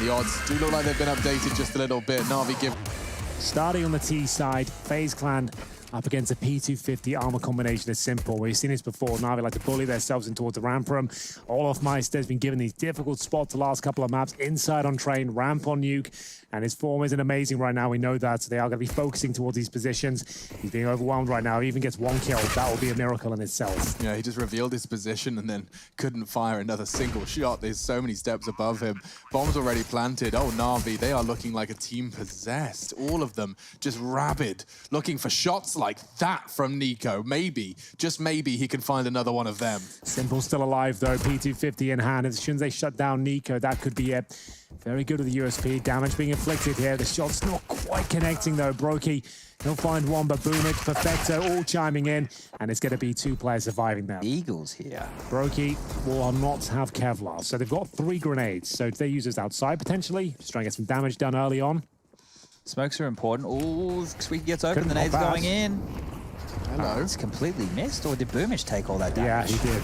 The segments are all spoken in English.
The odds do look like they've been updated just a little bit. Na'Vi give... Starting on the T side, FaZe Clan up against a P250 armor combination is simple. We've seen this before. Na'Vi like to bully themselves in towards the ramp room. Meister has been given these difficult spots the last couple of maps. Inside on Train, ramp on Nuke. And his form isn't amazing right now. We know that. So they are going to be focusing towards these positions. He's being overwhelmed right now. He even gets one kill. That will be a miracle in itself. Yeah, he just revealed his position and then couldn't fire another single shot. There's so many steps above him. Bombs already planted. Oh, Na'Vi, they are looking like a team possessed. All of them just rabid, looking for shots like that from NiKo. Maybe, just maybe, he can find another one of them. Simple still alive, though. P250 in hand. As soon as they shut down NiKo, that could be it. Very good with the USP. Damage being inflicted here. The shot's not quite connecting, though. Brokey, he'll find one, but Boomich, Perfecto, all chiming in. And it's going to be two players surviving there. Eagles here. Brokey will not have Kevlar. So they've got 3 grenades. So if they use this outside, potentially, just trying to get some damage done early on. Smokes are important. Ooh, Squeaky gets open. The nade's going in. Hello. It's completely missed. Or did Boomich take all that damage? Yeah, he did.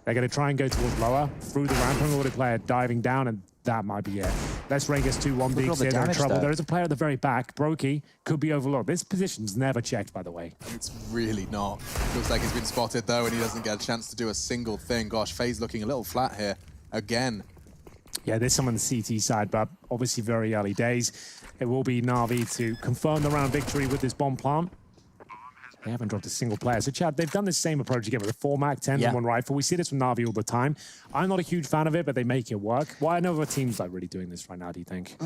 They're going to try and go towards lower, through the ramp, and already player diving down, and that might be it. Let's Rain gets 2-1 bigs here, they're in trouble. There is a player at the very back. Brokey could be overlooked. This position's never checked, by the way. It's really not. Looks like he's been spotted, though, and he doesn't get a chance to do a single thing. Gosh, FaZe looking a little flat here again. Yeah, there's some on the CT side, but obviously very early days. It will be Na'Vi to confirm the round victory with this bomb plant. They haven't dropped a single player. So, Chad, they've done the same approach again with a 4 Mac 10s and 1 rifle. We see this from Na'Vi all the time. I'm not a huge fan of it, but they make it work. Why are no other teams like really doing this right now, do you think?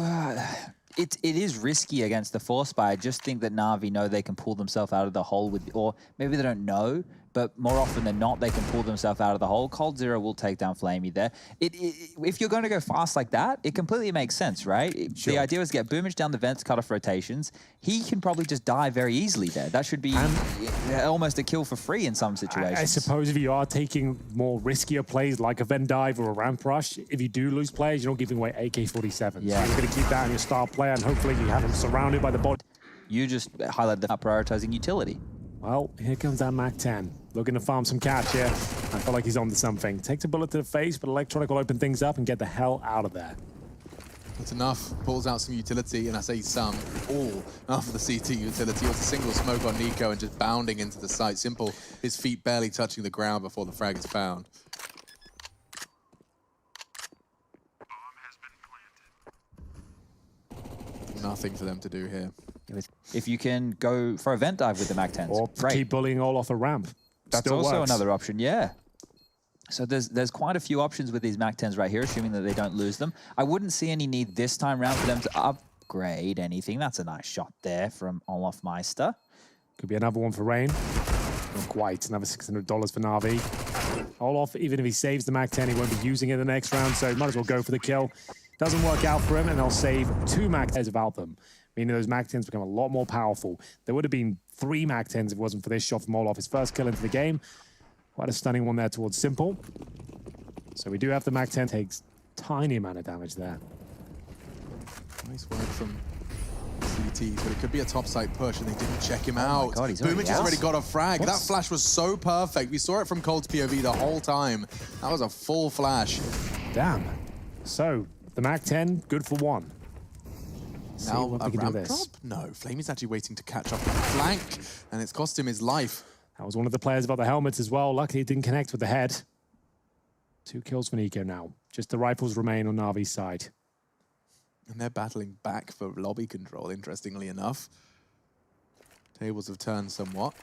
It is risky against the Force, but I just think that Na'Vi know they can pull themselves out of the hole with, or maybe they don't know, but more often than not, they can pull themselves out of the hole. Cold Zero will take down Flamey there. If you're going to go fast like that, it completely makes sense, right? Sure. The idea was to get Boomich down the vents, cut off rotations. He can probably just die very easily there. That should be almost a kill for free in some situations. I suppose if you are taking more riskier plays like a vent dive or a ramp rush, if you do lose players, you're not giving away AK-47s. Yeah. So you're going to keep that on your star player, and hopefully you have him surrounded by the bot. You just highlighted the prioritizing utility. Well, here comes that Mac 10. Looking to farm some cash here. I feel like he's onto something. Takes a bullet to the face, but Electronic will open things up and get the hell out of there. That's enough. Pulls out some utility, and I say some, all after the CT utility. It was a single smoke on NiKo and just bounding into the site. Simple, his feet barely touching the ground before the frag is found. Nothing for them to do here. If you can go for a vent dive with the Mac 10s, or keep bullying all off a ramp. That's Still also works. another option, yeah. So there's quite a few options with these Mac 10s right here, assuming that they don't lose them. I wouldn't see any need this time round for them to upgrade anything. That's a nice shot there from Olaf Meister. Could be another one for Rain. Not quite. Another $600 for Na'Vi. Olaf, even if he saves the Mac 10, he won't be using it the next round, so might as well go for the kill. Doesn't work out for him, and they'll save 2 Mac 10s without them, meaning those Mac 10s become a lot more powerful. There would have been 3 Mac 10s if it wasn't for this shot from Olaf, his first kill into the game. Quite a stunning one there towards Simple. So we do have the Mac 10, takes tiny amount of damage there. Nice work from CTs, but it could be a topside push, and they didn't check him out. God, Boomich has already got a frag. That flash was so perfect. We saw it from Cold's POV the whole time. That was a full flash. Damn. So, the Mac 10, good for 1. Now a ramp drop? No, Flamey's actually waiting to catch up on the flank, and it's cost him his life. That was one of the players about the helmets as well. Luckily, it didn't connect with the head. 2 kills for NiKo now. Just the rifles remain on Navi's side. And they're battling back for lobby control, interestingly enough. Tables have turned somewhat.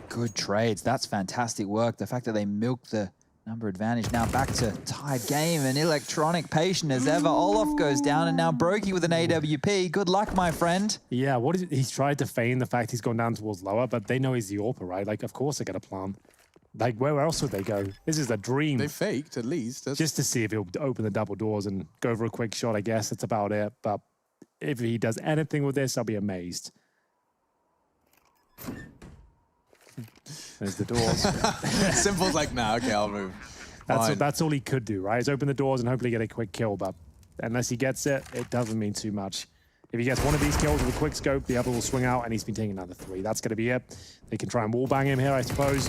Good trades. That's fantastic work. The fact that they milked the number advantage. Now back to tied game, and Electronic patient as ever. Olaf goes down, and now Brokey with an AWP. Good luck, my friend. Yeah, what is it? He's tried to feign the fact he's gone down towards lower, but they know he's the AWP, right? Like, of course they get a plan. Like, where else would they go? This is a dream. They faked, at least. Just to see if he'll open the double doors and go for a quick shot, I guess. That's about it. But if he does anything with this, I'll be amazed. There's the doors. Simple's like, nah, okay, I'll move. That's all he could do, right? Is open the doors and hopefully get a quick kill. But unless he gets it, it doesn't mean too much. If he gets one of these kills with a quick scope, the other will swing out, and he's been taking another 3. That's going to be it. They can try and wallbang him here, I suppose.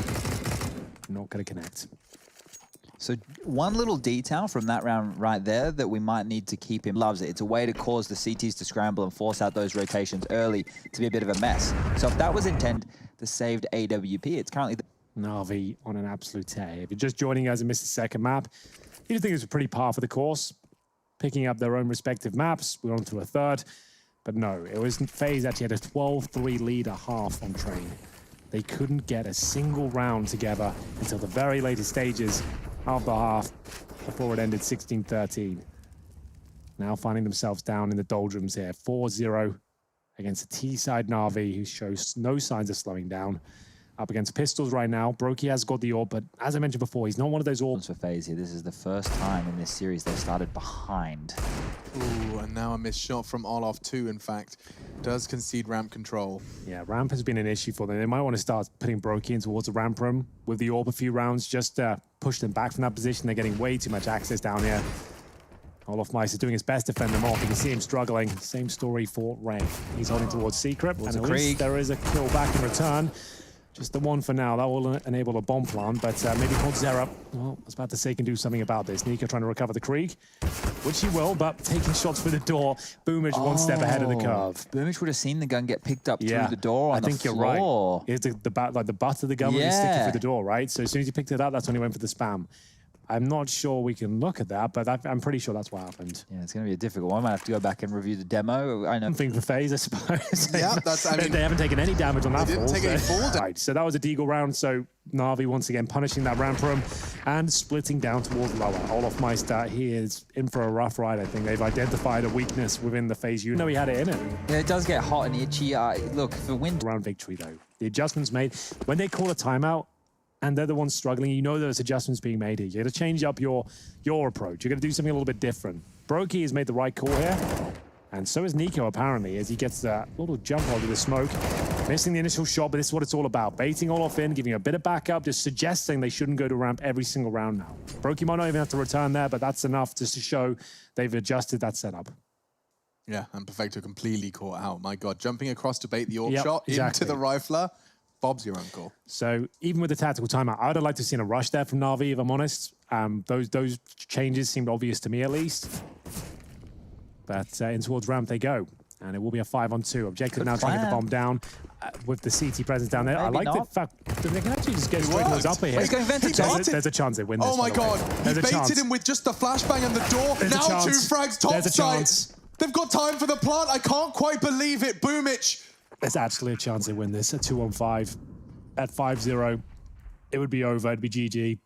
Not going to connect. So one little detail from that round right there that we might need to keep him. Loves it. It's a way to cause the CTs to scramble and force out those rotations early to be a bit of a mess. So if that was intended, the saved AWP, it's currently the NAVI on an absolute tear. If you're just joining us and missed the second map, you think it was a pretty par for the course, picking up their own respective maps. We're on to a third, but no, it was FaZe actually had a 12-3 lead at half on Train. They couldn't get a single round together until the very latest stages of the half before it ended 16-13. Now finding themselves down in the doldrums here, 4-0 against a T-side NAVI who shows no signs of slowing down. Up against Pistols right now. Brokey has got the orb, but as I mentioned before, he's not one of those orbs. for FaZe here. This is the first time in this series they started behind. Ooh, and now a missed shot from Olaf too, in fact. Does concede ramp control. Yeah, ramp has been an issue for them. They might want to start putting Brokey in towards the ramp room with the orb a few rounds, just push them back from that position. They're getting way too much access down here. Olaf Meister doing his best to fend them off. You can see him struggling. Same story for Ray. He's holding towards Secret, and at least there is a kill back in return. Just the one for now. That will enable a bomb plant, but maybe coldzera, well, I was about to say, can do something about this. NiKo trying to recover the Krieg, which he will, but taking shots for the door. Boomage one step ahead of the curve. Boomage would have seen the gun get picked up through the door on the floor. I think you're right. It's the butt of the gun when you stick it through the door, right? So as soon as you picked it up, that's when he went for the spam. I'm not sure we can look at that, but I'm pretty sure that's what happened. Yeah, it's going to be a difficult one. I might have to go back and review the demo. I know. Something for FaZe, I suppose. Yeah, that's, I mean, they haven't taken any damage on that fall. They didn't take any fall damage. Right, so that was a deagle round. So NAVI once again punishing that ramp room and splitting down towards lower. Olaf Meister, he is in for a rough ride, I think. They've identified a weakness within the FaZe unit. No, he had it in it. Yeah, it does get hot and itchy. Look, for win. Round victory, though. The adjustments made. When they call a timeout, and they're the ones struggling, you know there's adjustments being made here. You're going to change up your approach. You're going to do something a little bit different. Brokey has made the right call here, and so is NiKo, apparently, as he gets that little jump over the smoke. Missing the initial shot, but this is what it's all about. Baiting Olaf in, giving a bit of backup, just suggesting they shouldn't go to ramp every single round now. Brokey might not even have to return there, but that's enough just to show they've adjusted that setup. Yeah, and Perfecto completely caught out. My God, jumping across to bait the orb shot into the rifler. Bob's your uncle. So even with the tactical timeout, I would have liked to have seen a rush there from NAVI, if I'm honest. Those changes seemed obvious to me, at least. But in towards ramp they go. And it will be a 5-on-2. Objective now trying to get the bomb down with the CT presence down there. Maybe I like the fact that they can actually just get straight those upper here. He's going There's a chance they win this. Oh my God. He baited him with just the flashbang and the door. Now 2 frags top side. They've got time for the plant. I can't quite believe it. Boomich. There's actually a chance they win this at 2-on-5. At 5-0, it would be over. It'd be GG.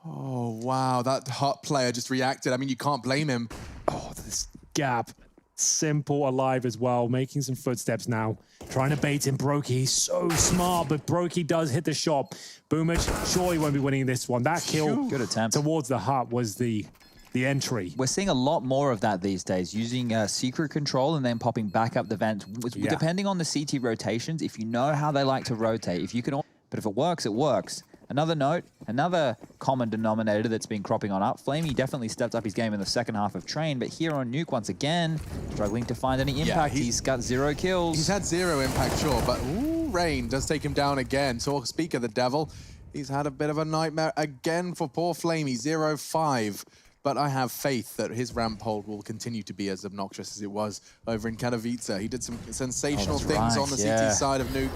Oh, wow. That hot player just reacted. I mean, you can't blame him. Oh, this gap. Simple alive as well. Making some footsteps now. Trying to bait him. Brokey. He's so smart, but Brokey does hit the shot. Boomage surely won't be winning this one. That kill good attempt towards the hut was the entry. We're seeing a lot more of that these days, using secret control and then popping back up the vent. Depending on the CT rotations, if you know how they like to rotate, if you can, but if it works, it works. Another note, another common denominator that's been cropping on up. Flamey definitely stepped up his game in the second half of Train, but here on Nuke, once again, struggling to find any impact. He's got 0 kills. He's had 0 impact, sure, but ooh, Rain does take him down again. So speak of the devil, he's had a bit of a nightmare again for poor Flamey, 0-5. But I have faith that his ramp hold will continue to be as obnoxious as it was over in Katowice. He did some sensational things on the CT side of Nuke.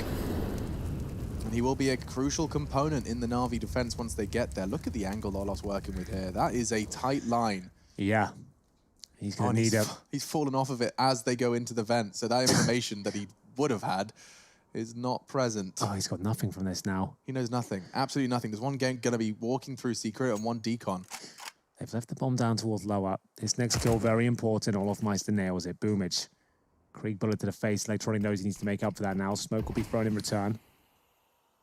And he will be a crucial component in the NAVI defense once they get there. Look at the angle Olaf's working with here. That is a tight line. Yeah. He's going to need it. He's fallen off of it as they go into the vent. So that information that he would have had is not present. Oh, he's got nothing from this now. He knows nothing. Absolutely nothing. There's one game going to be walking through secret and one decon. They've left the bomb down towards lower. This next kill, very important. Olaf Meister nails it. Boomage. Krieg bullet to the face. Electronic knows he needs to make up for that now. Smoke will be thrown in return.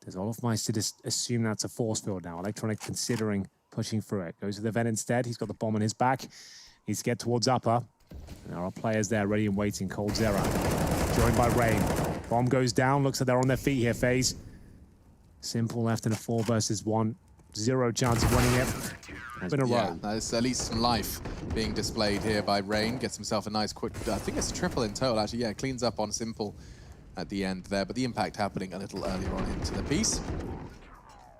Does Olaf Meister just assume that's a force field now? Electronic considering pushing through it. Goes to the vent instead. He's got the bomb on his back. Needs to get towards upper. And there are players there ready and waiting. coldzera. Joined by Rain. Bomb goes down. Looks like they're on their feet here, FaZe. Simple left in a 4 versus 1. 0 chance of winning it. In a row. There's at least some life being displayed here by Rain. Gets himself a nice quick, I think it's a triple in total actually. Yeah, cleans up on Simple at the end there, but the impact happening a little earlier on into the piece.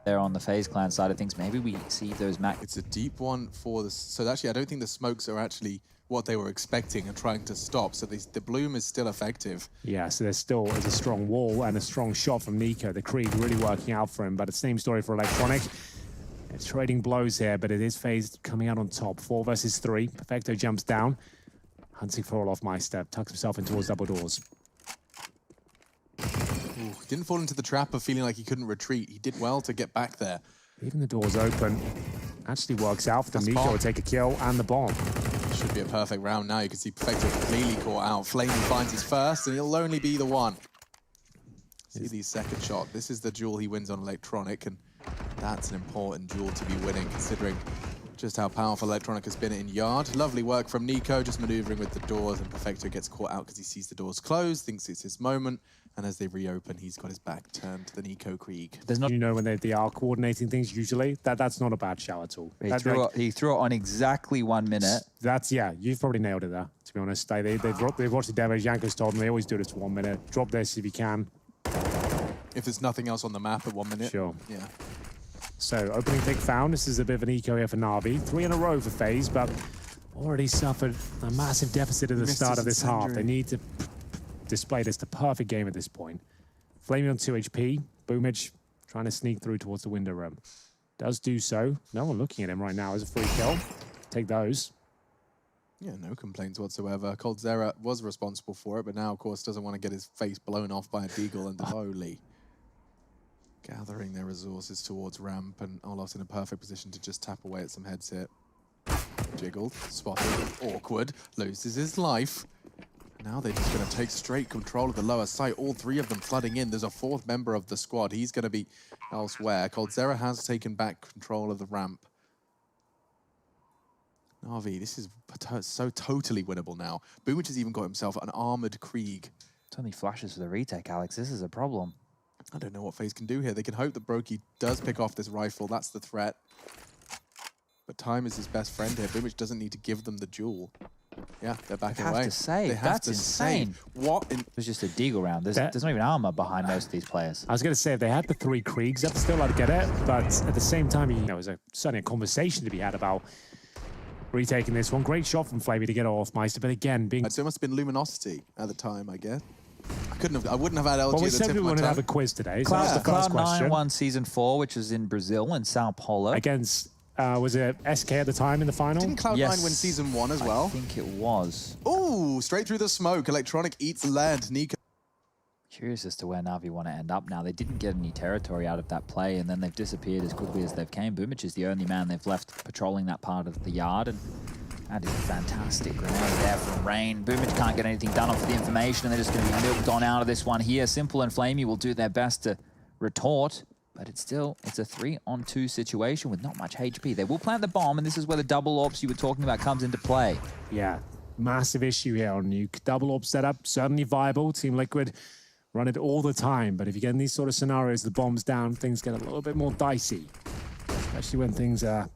there on the FaZe clan side of things. Maybe we see those max. It's a deep one for the... So actually, I don't think the smokes are actually what they were expecting and trying to stop. So the bloom is still effective. Yeah, so there's still a strong wall and a strong shot from NiKo. The Krieg really working out for him, but it's the same story for Electronic. It's trading blows here, but it is FaZe coming out on top. 4 versus 3. Perfecto jumps down. Hunting for all off my step. Tucks himself in towards double doors. Ooh, he didn't fall into the trap of feeling like he couldn't retreat. He did well to get back there. Even the doors open. Actually works out for them. NiKo will take a kill and the bomb. Should be a perfect round now. You can see Perfecto completely caught out. Flamey finds his first, and he'll only be the one. See the second shot. This is the duel he wins on Electronic, and that's an important duel to be winning, considering just how powerful Electronic has been in Yard. Lovely work from NiKo, just maneuvering with the doors, and Perfecto gets caught out because he sees the doors closed, thinks it's his moment, and as they reopen, he's got his back turned to the NiKo Krieg. There's not, you know, when they are coordinating things, usually, that's not a bad shout at all. He threw it on exactly 1 minute. That's, yeah, you've probably nailed it there, to be honest. They've watched the demo, Janko's told them they always do this to 1 minute. Drop this if you can. If there's nothing else on the map at 1 minute. Sure. Yeah. So, opening pick found. This is a bit of an eco here for NAVI. 3 in a row for FaZe, but already suffered a massive deficit at the start of this half. They need to display this the perfect game at this point. Flaming on 2 HP. Boomage trying to sneak through towards the window room. Does do so. No one looking at him right now. Is a free kill. Take those. Yeah, no complaints whatsoever. coldzera was responsible for it, but now, of course, doesn't want to get his face blown off by a deagle, and holy. Gathering their resources towards ramp, and Olaf's in a perfect position to just tap away at some heads here. Jiggled, spotted, awkward, loses his life. Now they're just going to take straight control of the lower site. All 3 of them flooding in. There's a 4th member of the squad. He's going to be elsewhere. coldzera has taken back control of the ramp. NAVI, this is so totally winnable now. Boomage has even got himself an armored Krieg. It's only flashes for the retake, Alex. This is a problem. I don't know what FaZe can do here. They can hope that Brokey does pick off this rifle. That's the threat. But time is his best friend here. Boomage doesn't need to give them the duel. Yeah, they're backing away. They have to save. That's insane. What? It was just a deagle round. There's not even armor behind most of these players. I was going to say, if they had the 3 Kriegs, I'd still like to get it. But at the same time, you know, there's certainly a conversation to be had about retaking this one. Great shot from Flamey to get off Meister, but again, being... So it must have been Luminosity at the time, I guess. I wouldn't have had LG well, we at the said tip we of my wanted to tongue. have a quiz today, so that's the first question. Cloud9 won Season 4, which was in Brazil, in Sao Paulo. Against, was it SK at the time in the final? Didn't Cloud9 win Season 1 as well? I think it was. Ooh, straight through the smoke. Electronic eats lead. NiKo. Curious as to where NAVI want to end up now. They didn't get any territory out of that play, and then they've disappeared as quickly as they've came. Boomage is the only man they've left patrolling that part of the yard, and that is a fantastic grenade there from Rain. Boomage can't get anything done off of the information, and they're just going to be milked on out of this one here. Simple and Flamey will do their best to retort, but it's a 3-on-2 situation with not much HP. They will plant the bomb, and this is where the double ops you were talking about comes into play. Yeah, massive issue here on Nuke. Double op setup, certainly viable. Team Liquid run it all the time, but if you get in these sort of scenarios, the bomb's down, things get a little bit more dicey, especially when things are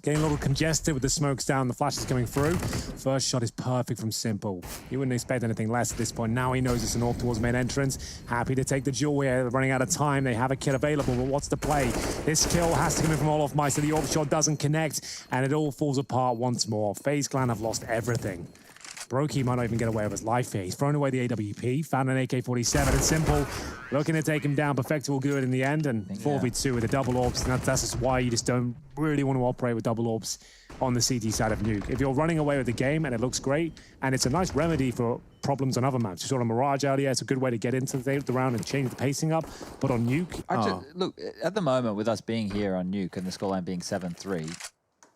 getting a little congested with the smokes down, the flashes coming through. First shot is perfect from Simple. He wouldn't expect anything less at this point. Now he knows it's an off towards main entrance. Happy to take the duel here. They're running out of time. They have a kill available, but what's the play? This kill has to come in from Olaf Meister. The AWP shot doesn't connect, and it all falls apart once more. FaZe Clan have lost everything. Brokey might not even get away with his life here. He's thrown away the AWP, found an AK-47. It's Simple looking to take him down. Perfecto will do it in the end, and 4v2 with the double orbs. And that's just why you just don't really want to operate with double orbs on the CT side of Nuke. If you're running away with the game and it looks great, and it's a nice remedy for problems on other maps. You saw on Mirage earlier, it's a good way to get into the round and change the pacing up. But on Nuke... Actually, look, at the moment, with us being here on Nuke and the scoreline being 7-3,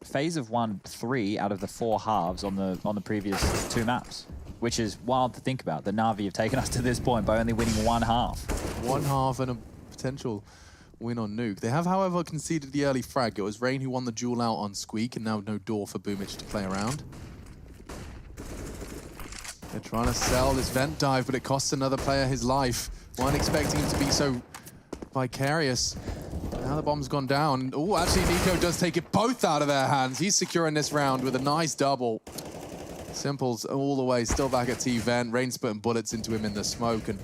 FaZe have won 3 out of the 4 halves on the previous 2 maps, which is wild to think about. The NAVI have taken us to this point by only winning 1 half. 1 half and a potential win on Nuke. They have, however, conceded the early frag. It was Rain who won the duel out on Squeak, and now no door for Boomage to play around. They're trying to sell this vent dive, but it costs another player his life. Weren't expecting him to be so vicarious. Now the bomb's gone down. Oh, actually, NiKo does take it both out of their hands. He's securing this round with a nice double. Simple's all the way, still back at T-Vent. Rain's putting bullets into him in the smoke, and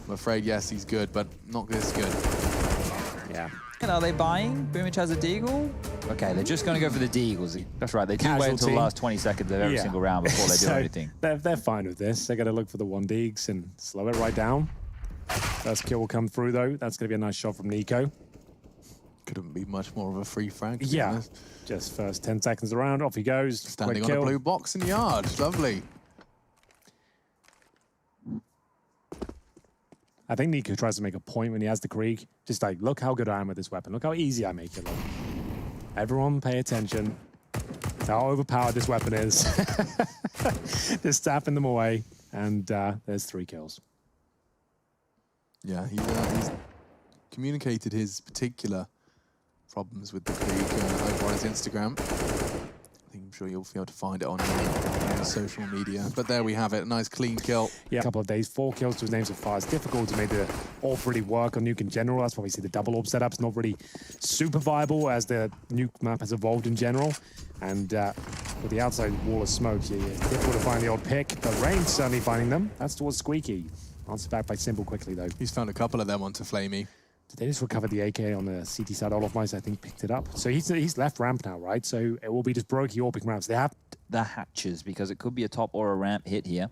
I'm afraid, yes, he's good, but not this good. Yeah, And are they buying? Boomich has a deagle? Okay, they're just going to go for the deagles. That's right, they do wait until the Casualty. last 20 seconds of every single round before they do So anything. They're fine with this. They're going to look for the 1 deags and slow it right down. First kill will come through, though. That's going to be a nice shot from NiKo. Couldn't be much more of a free frag, to be Yeah, honest. just first 10 seconds around, off he goes. Standing Quick on a kill. blue box in yard. Lovely. I think NiKo tries to make a point when he has the Krieg. Just like, look how good I am with this weapon. Look how easy I make it look. Everyone pay attention to how overpowered this weapon is. Just tapping them away. And there's 3 kills. Yeah, he's communicated his particular problems with the Krieg over on his Instagram. I think I'm sure you'll be able to find it on your social media. But there we have it. A nice clean kill. Yeah, a couple of days, 4 kills to his name so far. It's difficult to make the AWP really work on Nuke in general. That's why we see the double AWP setup's not really super viable as the Nuke map has evolved in general. And with the outside wall of smoke, yeah, it's difficult to find the odd pick. But Rain's certainly finding them. That's towards Squeaky. Answered back by Simple quickly, though. He's found a couple of them onto Flamey. Did they just recover the AK on the CT side? All of Mice, I think, picked it up. So he's left ramp now, right? So it will be just Brokey or picking ramps. They have The hatches, because it could be a top or a ramp hit here.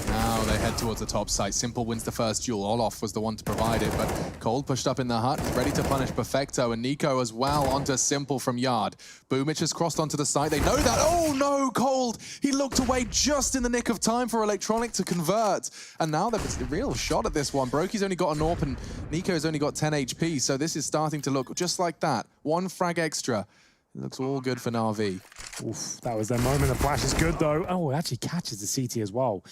Now they head towards the top site. Simple wins the first duel. Olof was the one to provide it, but Cold pushed up in the hut. He's ready to punish Perfecto, and NiKo as well onto Simple from yard. Boomich has crossed onto the site. They know that. Oh no, Cold! He looked away just in the nick of time for Electronic to convert. And now there's a real shot at this one. Brokey's only got an AWP and NiKo's only got 10 HP, so this is starting to look just like that. 1 frag extra. It looks all good for NAVI. Oof, that was their moment. The flash is good, though. Oh, it actually catches the CT as well.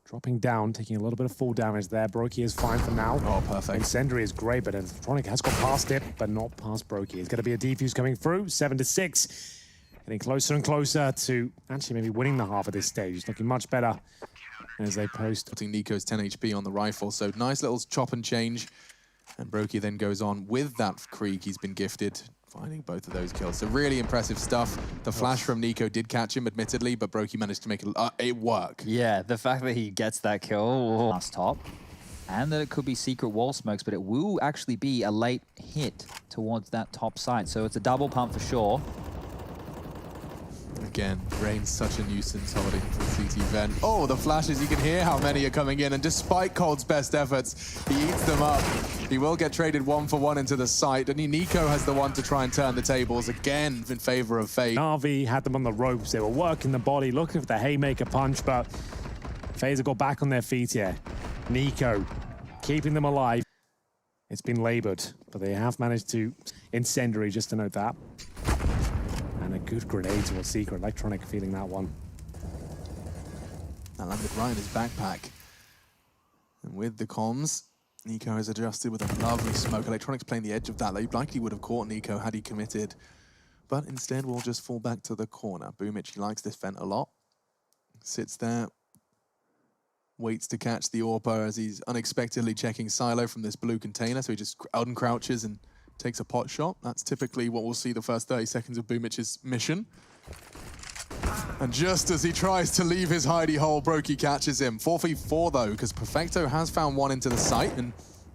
Dropping down, taking a little bit of full damage there. Brokey is fine for now. Oh, perfect. Incendiary is great, but Electronic has got past it, but not past Brokey. It's going to be a defuse coming through, 7-6. Getting closer and closer to actually maybe winning the half at this stage. Looking much better as they post. Putting NiKo's 10 HP on the rifle, so nice little chop and change. And Brokey then goes on with that Krieg he's been gifted, finding both of those kills. So really impressive stuff. The flash from NiKo did catch him, admittedly, but Brokey managed to make it work. Yeah, the fact that he gets that kill last top, and that it could be secret wall smokes, but it will actually be a late hit towards that top site. So it's a double pump for sure. Again, Rain's such a nuisance holding the CT vent. Oh, the flashes, you can hear how many are coming in, and despite Cold's best efforts, he eats them up. He will get traded 1 for 1 into the site, and NiKo has the one to try and turn the tables again in favor of FaZe. NAVI had them on the ropes. They were working the body, looking for the haymaker punch, but FaZe have got back on their feet here. NiKo keeping them alive. It's been labored, but they have managed to incendiary, just to note that. And a good grenade towards Secret. Electronic feeling that one. That landed right in his backpack. And with the comms, NiKo has adjusted with a lovely smoke. Electronic's playing the edge of that. They likely would have caught NiKo had he committed. But instead, we'll just fall back to the corner. Boomich, he likes this vent a lot. Sits there. Waits to catch the AWPer as he's unexpectedly checking silo from this blue container. So he just uncrouches and takes a pot shot. That's typically what we'll see the first 30 seconds of Boomich's mission. And just as he tries to leave his hidey hole, Brokey catches him. 4v4 though, because Perfecto has found one into the site, and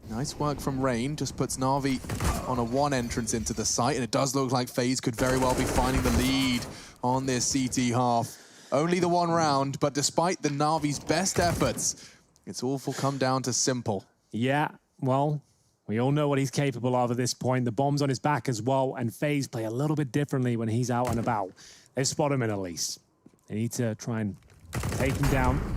nice work from Rain. Just puts NAVI on a 1 entrance into the site, and it does look like FaZe could very well be finding the lead on this CT half. Only the 1 round, but despite the NAVI's best efforts, it's all come down to Simple. Yeah, well, we all know what he's capable of at this point. The bomb's on his back as well, and FaZe play a little bit differently when he's out and about. They spot him in at least. They need to try and take him down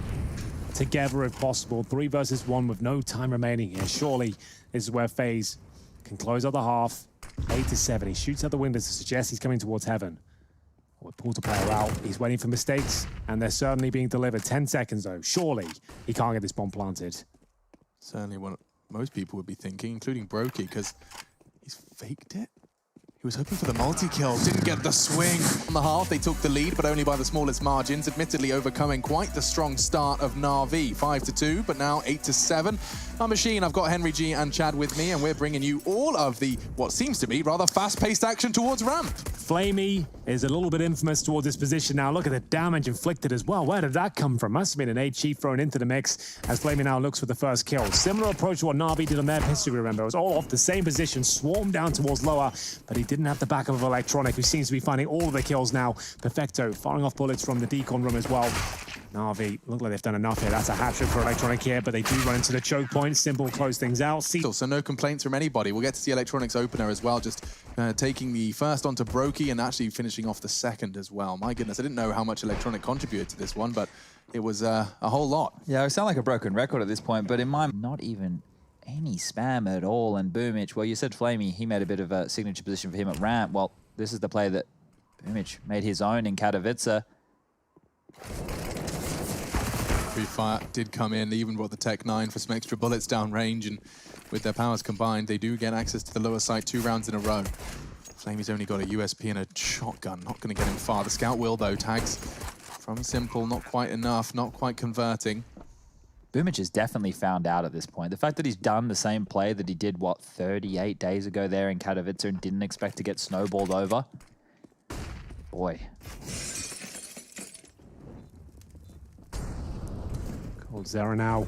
together if possible. 3 versus 1 with no time remaining here. Surely this is where FaZe can close out the half. 8-7. He shoots out the window to suggest he's coming towards heaven. With Porter player out, he's waiting for mistakes, and they're certainly being delivered. 10 seconds though. Surely he can't get this bomb planted. Certainly what most people would be thinking, including Brokey, because he's faked it. He was hoping for the multi-kill, didn't get the swing. On the half, they took the lead, but only by the smallest margins, admittedly overcoming quite the strong start of NAVI. 5-2, but now 8-7. Our machine, I've got Henry G and Chad with me, and we're bringing you all of the, what seems to be, rather fast-paced action towards ramp. Flamey is a little bit infamous towards this position now. Look at the damage inflicted as well. Where did that come from? Must have been an HE thrown into the mix as Flamey now looks for the first kill. Similar approach to what Navi did on their history, remember. It was all off the same position, swarmed down towards lower, but he didn't have the backup of Electronic, who seems to be finding all of the kills now. Perfecto firing off bullets from the decon room as well. Navi look like they've done enough here. That's a hat-trick for Electronic here, but they do run into the choke point. Simple close things out. So no complaints from anybody. We'll get to see Electronic's opener as well, just taking the first onto Brokey and actually finishing off the second as well. My goodness, I didn't know how much Electronic contributed to this one, but it was a whole lot. Yeah, I sound like a broken record at this point, but in my not even any spam at all. And Boomich, well, you said Flamey, he made a bit of a signature position for him at ramp. Well, this is the play that Boomich made his own in Katowice. Free fire did come in, even brought the Tech 9 for some extra bullets down range, and with their powers combined, they do get access to the lower site 2 rounds in a row. Flamey's only got a USP and a shotgun, not going to get him far. The scout will, though. Tags from Simple, not quite enough, not quite converting. Boomich has definitely found out at this point. The fact that he's done the same play that he did, what, 38 days ago there in Katowice and didn't expect to get snowballed over. Boy. coldzera now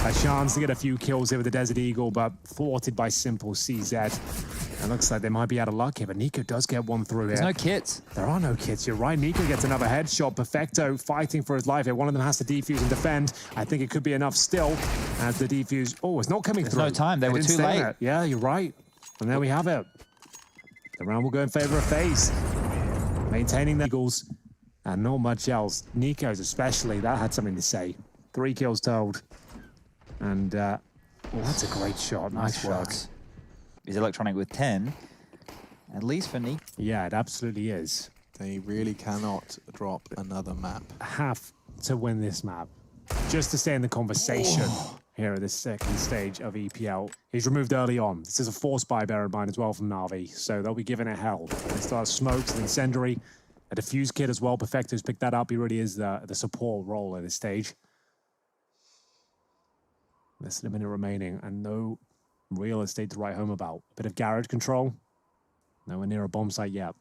a chance to get a few kills here with the Desert Eagle, but thwarted by Simple CZ. It looks like they might be out of luck here, but NiKo does get one through here. There's no kits. There are no kits, you're right. NiKo gets another headshot. Perfecto fighting for his life here. One of them has to defuse and defend. I think it could be enough still as the defuse... Oh, it's not coming through. There's no time, they were too late. There. Yeah, you're right. And there we have it. The round will go in favor of FaZe. Maintaining the Eagles and not much else. NiKo's especially, that had something to say. 3 kills totaled. And, oh, that's a great shot. Nice work. Is Electronic with 10, at least for NiKo. Yeah, it absolutely is. They really cannot drop another map. Have to win this map just to stay in the conversation here at this second stage of EPL. He's removed early on. This is a force buy, bear in mind, as well from Navi, so they'll be giving it hell. They start smokes, an incendiary, a defuse kit as well. Perfecto's picked that up. He really is the support role at this stage. Less than a minute remaining and no real estate to write home about. A bit of garage control. Nowhere near a bomb site yet.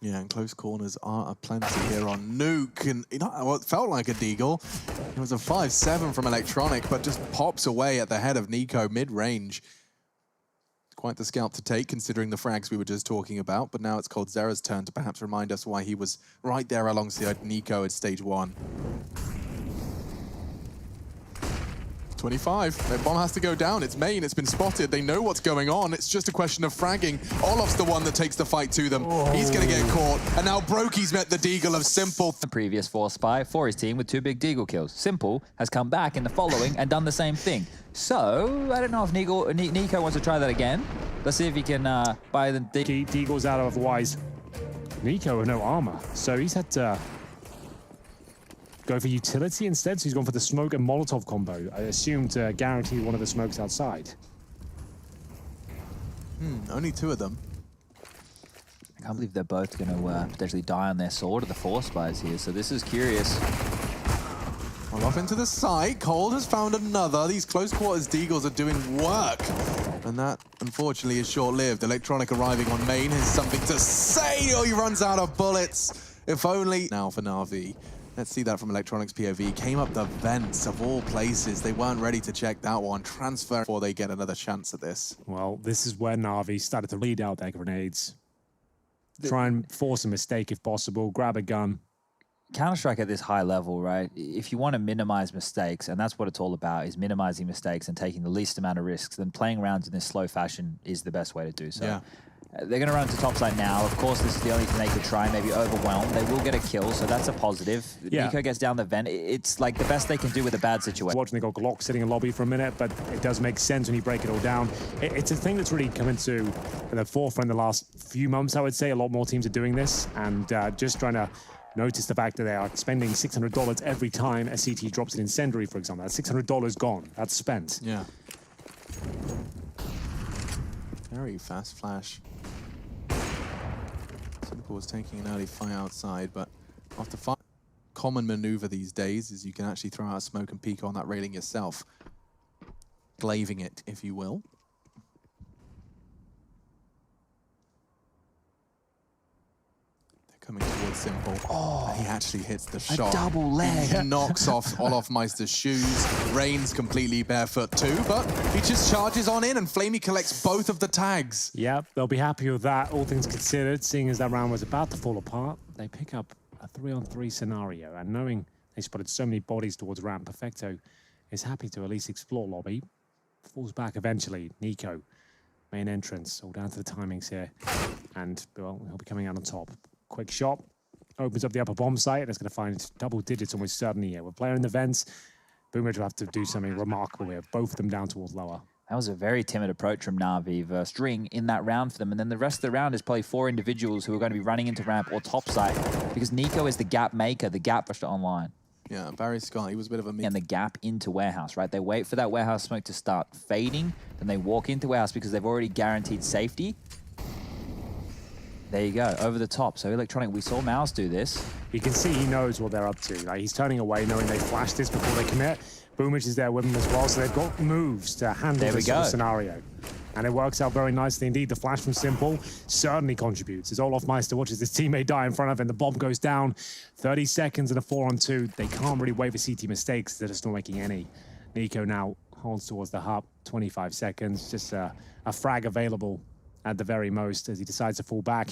Yeah, and close corners are plenty here on Nuke. And you know what felt like a deagle. It was a 5-7 from Electronic, but just pops away at the head of NiKo mid-range. Quite the scalp to take, considering the frags we were just talking about. But now it's coldzera's turn to perhaps remind us why he was right there alongside NiKo at stage 1. 25. Their bomb has to go down. It's main. It's been spotted. They know what's going on. It's just a question of fragging. Olof's the one that takes the fight to them. He's going to get caught. And now Brokey's met the deagle of Simple. The previous force spy for his team with 2 big deagle kills. Simple has come back in the following and done the same thing. So, I don't know if NiKo wants to try that again. Let's see if he can buy the deagle's out otherwise. NiKo with no armor. So he's had to go for utility instead, so he's gone for the smoke and Molotov combo. I assume to guarantee one of the smokes outside. Only 2 of them. I can't believe they're both going to potentially die on their sword of the force spies here, so this is curious. Well, off into the side. Cold has found another. These close quarters deagles are doing work. And that, unfortunately, is short-lived. Electronic arriving on main has something to say. Oh, he runs out of bullets. If only... Now for NAVI. Let's see that from Electronic's POV. Came up the vents of all places. They weren't ready to check that one. Transfer before they get another chance at this. Well, this is where NAVI started to lead out their grenades. Try and force a mistake if possible. Grab a gun. Counter-Strike at this high level, right? If you want to minimize mistakes, and that's what it's all about, is minimizing mistakes and taking the least amount of risks, then playing rounds in this slow fashion is the best way to do so. Yeah. They're going to run to top side now. Of course, this is the only thing they could try, maybe overwhelm. They will get a kill, so that's a positive. Yeah. NiKo gets down the vent. It's like the best they can do with a bad situation. Watching they got Glock sitting in lobby for a minute, but it does make sense when you break it all down. It's a thing that's really come into the forefront the last few months, I would say. A lot more teams are doing this, and just trying to notice the fact that they are spending $600 every time a CT drops an incendiary, for example. That's $600 gone. That's spent. Yeah. Very fast flash. Simple was taking an early fight outside, but after fight, common maneuver these days is you can actually throw out a smoke and peek on that railing yourself. Glaving it, if you will. Coming towards Simple. Oh, he actually hits the shot. A double leg. He knocks off Olofmeister's shoes. Rain's completely barefoot too, but he just charges on in and flamie collects both of the tags. Yep, they'll be happy with that, all things considered, seeing as that round was about to fall apart. They pick up a 3-on-3 scenario, and knowing they spotted so many bodies towards ramp, Perfecto is happy to at least explore lobby. Falls back eventually. NiKo, main entrance, all down to the timings here. And, well, he'll be coming out on top. Quick shot, opens up the upper bomb site, and it's going to find double digits almost certainly here. We're player in the vents. Boomage will have to do something remarkable here. Both of them down towards lower. That was a very timid approach from Navi versus Ring in that round for them. And then the rest of the round is probably 4 individuals who are going to be running into ramp or top site because NiKo is the gap maker, the gap rusher online. Yeah, Barry Scott, he was a bit of a... And the gap into warehouse, right? They wait for that warehouse smoke to start fading, then they walk into warehouse because they've already guaranteed safety. There you go, over the top. So Electronic, we saw Mouse do this. You can see he knows what they're up to. Like, he's turning away, knowing they flashed this before they commit. Boomage is there with him as well, so they've got moves to handle this sort of scenario. And it works out very nicely indeed. The flash from Simple certainly contributes. As Olofmeister watches his teammate die in front of him, the bomb goes down. 30 seconds and a 4-on-2. They can't really wait for CT mistakes. They're just not making any. NiKo now holds towards the hub. 25 seconds, just a frag available at the very most as he decides to fall back.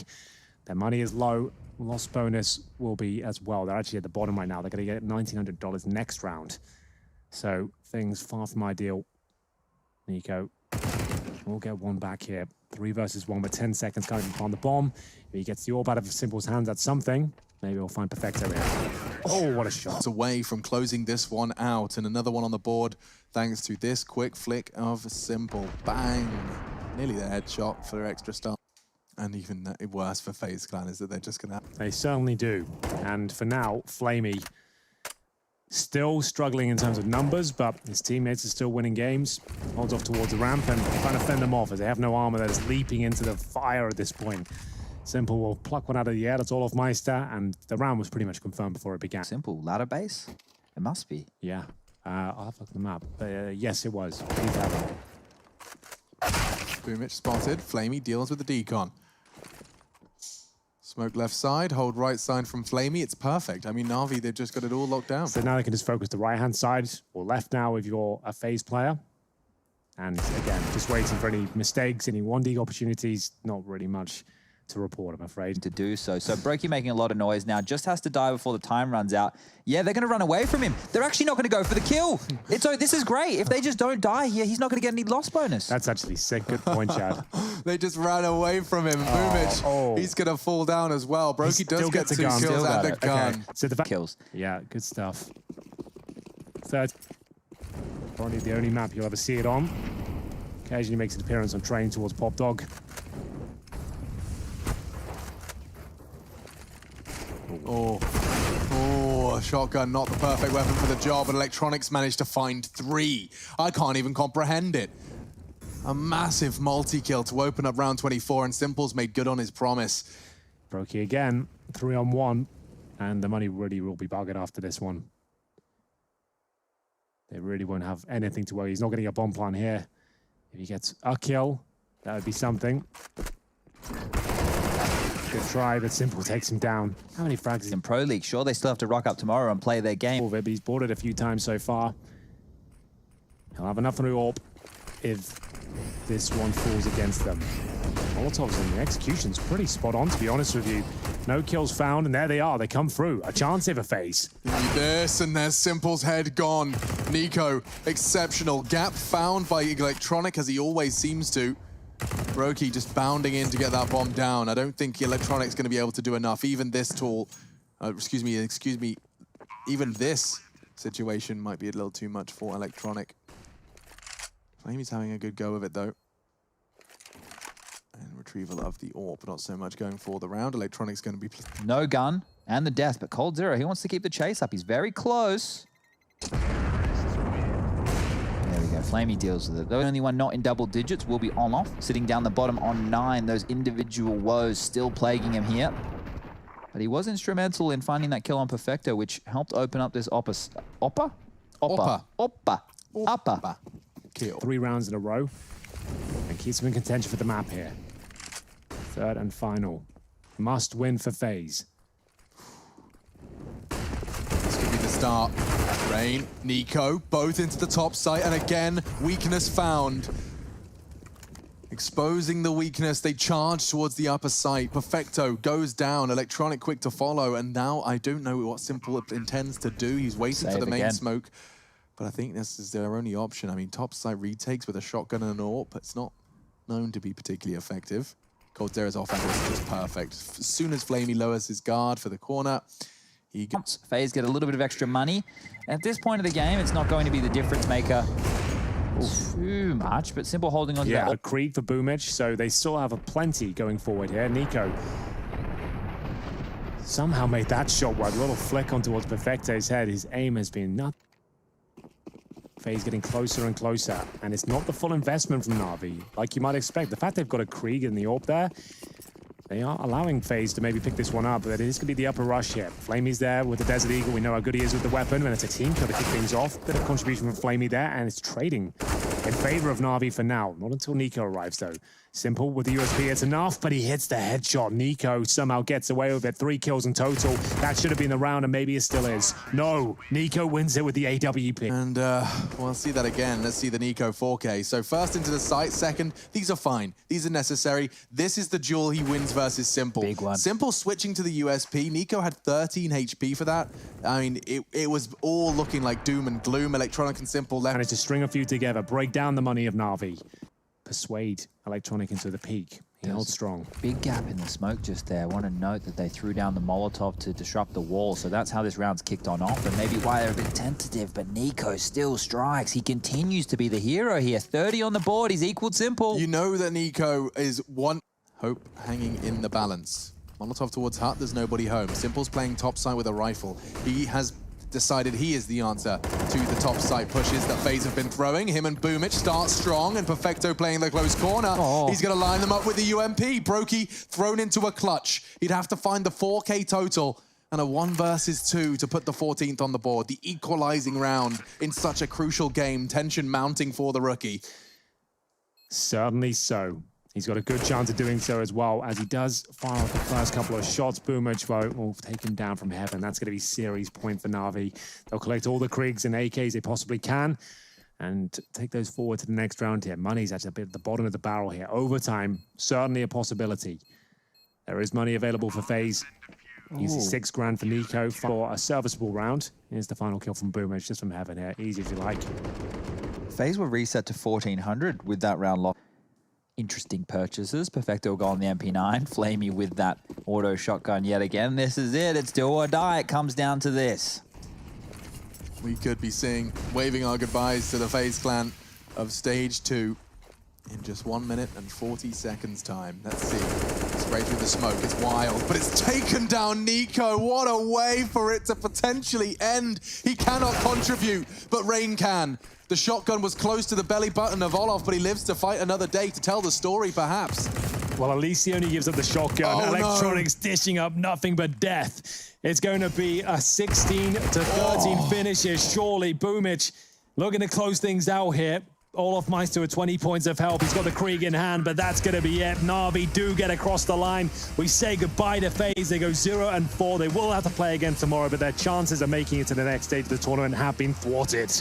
Their money is low. Loss bonus will be as well. They're actually at the bottom right now. They're going to get $1,900 next round. So things far from ideal. NiKo will get one back here. 3 versus 1 with 10 seconds coming upon the bomb. If he gets the orb out of Simple's hands, that's something. Maybe we'll find Perfecto here. Oh, what a shot. It's away from closing this one out, and another one on the board thanks to this quick flick of Simple. Bang. Nearly the headshot for extra star. And even worse for FaZe Clan is that they're just going to... They certainly do. And for now, flaMe still struggling in terms of numbers, but his teammates are still winning games. Holds off towards the ramp and trying to fend them off as they have no armor that is leaping into the fire at this point. Simple will pluck one out of the air. That's Olofmeister, and the round was pretty much confirmed before it began. Simple, ladder base? It must be. Yeah. I'll have a look at the map. Yes, it was. Boomage spotted. flaMe deals with the decon. Smoke left side, hold right side from flaMe. It's perfect. I mean, Navi, they've just got it all locked down. So now they can just focus the right-hand side or left now if you're a FaZe player. And again, just waiting for any mistakes, any 1D opportunities. Not really much to report, I'm afraid. To do so. So Brokey making a lot of noise now, just has to die before the time runs out. Yeah, they're going to run away from him. They're actually not going to go for the kill. This is great. If they just don't die here, he's not going to get any loss bonus. That's actually sick. Good point, Chad. They just ran away from him. Boomage, he's going to fall down as well. Brokey does get 2 kills and a gun. Okay. So the kills. Yeah, good stuff. Third. Probably the only map you'll ever see it on. Occasionally makes an appearance on train towards Pop Dog. Oh, a shotgun, not the perfect weapon for the job, but Electronics managed to find 3. I can't even comprehend it. A massive multi-kill to open up round 24, and Simple's made good on his promise. Brokey again, 3-on-1, and the money really will be buggered after this one. They really won't have anything to worry. He's not getting a bomb plant here. If he gets a kill, that would be something. Good try, but Simple takes him down. How many frags in Pro League? Sure, they still have to rock up tomorrow and play their game. He's boarded a few times so far. He'll have enough on the orb if this one falls against them. Molotovs and the execution's pretty spot on, to be honest with you. No kills found, and there they are. They come through. A chance here for FaZe. This, and there's Simple's head gone. NiKo, exceptional. Gap found by Electronic, as he always seems to. Brokey just bounding in to get that bomb down. I don't think Electronic's going to be able to do enough. Even this tall, excuse me, even this situation might be a little too much for Electronic. flaMe's having a good go of it, though. And retrieval of the orb, not so much going for the round. Electronic's going to be... No gun and the death, but coldzera, he wants to keep the chase up. He's very close. There we go. flamey deals with it. The only one not in double digits will be Olaf, sitting down the bottom on 9. Those individual woes still plaguing him here. But he was instrumental in finding that kill on Perfecto, which helped open up this upper kill. 3 rounds in a row and keeps him in contention for the map here. Third and final. Must win for FaZe. This could be the start. Rain, NiKo, both into the top site, and again, weakness found. Exposing the weakness, they charge towards the upper site. Perfecto goes down, Electronic quick to follow, and now I don't know what Simple intends to do. He's waiting for the main smoke, but I think this is their only option. I mean, top site retakes with a shotgun and an AWP. It's not known to be particularly effective. Coldzera's offense is just perfect. As soon as flamey lowers his guard for the corner, he gets... FaZe get a little bit of extra money. At this point of the game, it's not going to be the difference maker too much, but Simple holding on to that. A Krieg for Boomich, so they still have a plenty going forward here. NiKo somehow made that shot work. A little flick on towards Perfecto's head. His aim has been nuts. FaZe getting closer and closer, and it's not the full investment from NAVI, like you might expect. The fact they've got a Krieg in the AWP there, they are allowing FaZe to maybe pick this one up, but it is going to be the upper rush here. Flamey's there with the Desert Eagle. We know how good he is with the weapon, and it's a team kill to kick things off. Bit of contribution from Flamey there, and it's trading in favor of NAVI for now. Not until NiKo arrives, though. Simple with the USP, it's enough, but he hits the headshot. NiKo somehow gets away with it. 3 kills in total. That should have been the round, and maybe it still is. No, NiKo wins it with the AWP. And we'll see that again. Let's see the NiKo 4K. So first into the site, second, these are fine. These are necessary. This is the duel he wins versus Simple. Big one. Simple switching to the USP. NiKo had 13 HP for that. I mean, it was all looking like doom and gloom. Electronic and Simple left. And it's to string a few together, break down the money of NAVI. Persuade Electronic into the peak. He held strong. Big gap in the smoke just there. I want to note that they threw down the Molotov to disrupt the wall, so that's how this round's kicked on off, and maybe why they're a bit tentative, but NiKo still strikes. He continues to be the hero here. 30 on the board, he's equaled Simple. You know that NiKo is one hope hanging in the balance. Molotov towards hut, there's nobody home. Simple's playing top side with a rifle. He has decided he is the answer to the top side pushes that FaZe have been throwing. Him and Boomich start strong, and Perfecto playing the close corner. He's going to line them up with the UMP. Brokey thrown into a clutch. He'd have to find the 4K total and a 1 versus 2 to put the 14th on the board. The equalizing round in such a crucial game. Tension mounting for the rookie. Certainly so. He's got a good chance of doing so as well, as he does fire off the first couple of shots. Boomich will take him down from heaven. That's going to be series point for NAVI. They'll collect all the Kriegs and AKs they possibly can and take those forward to the next round here. Money's actually a bit at the bottom of the barrel here. Overtime, certainly a possibility. There is money available for FaZe. Easy 6 grand for NiKo for a serviceable round. Here's the final kill from Boomich, just from heaven here. Easy if you like. FaZe were reset to 1400 with that round lock. Interesting purchases. Perfecto will go on the MP9. Flamey with that auto shotgun yet again. This is it. It's do or die. It comes down to this. We could be waving our goodbyes to the FaZe clan of stage 2 in just 1 minute and 40 seconds time. Let's see. Straight through the smoke. It's wild, but it's taken down NiKo. What a way for it to potentially end. He cannot contribute, but Rain can. The shotgun was close to the belly button of Olaf, but he lives to fight another day to tell the story, perhaps. Well, at least he only gives up the shotgun. Electronics dishing up nothing but death. It's going to be a 16 to 13 finish here, surely. Boomich looking to close things out here. Olaf Meister with 20 points of help. He's got the Krieg in hand, but that's going to be it. NAVI do get across the line. We say goodbye to FaZe. They go 0-4. They will have to play again tomorrow, but their chances of making it to the next stage of the tournament have been thwarted.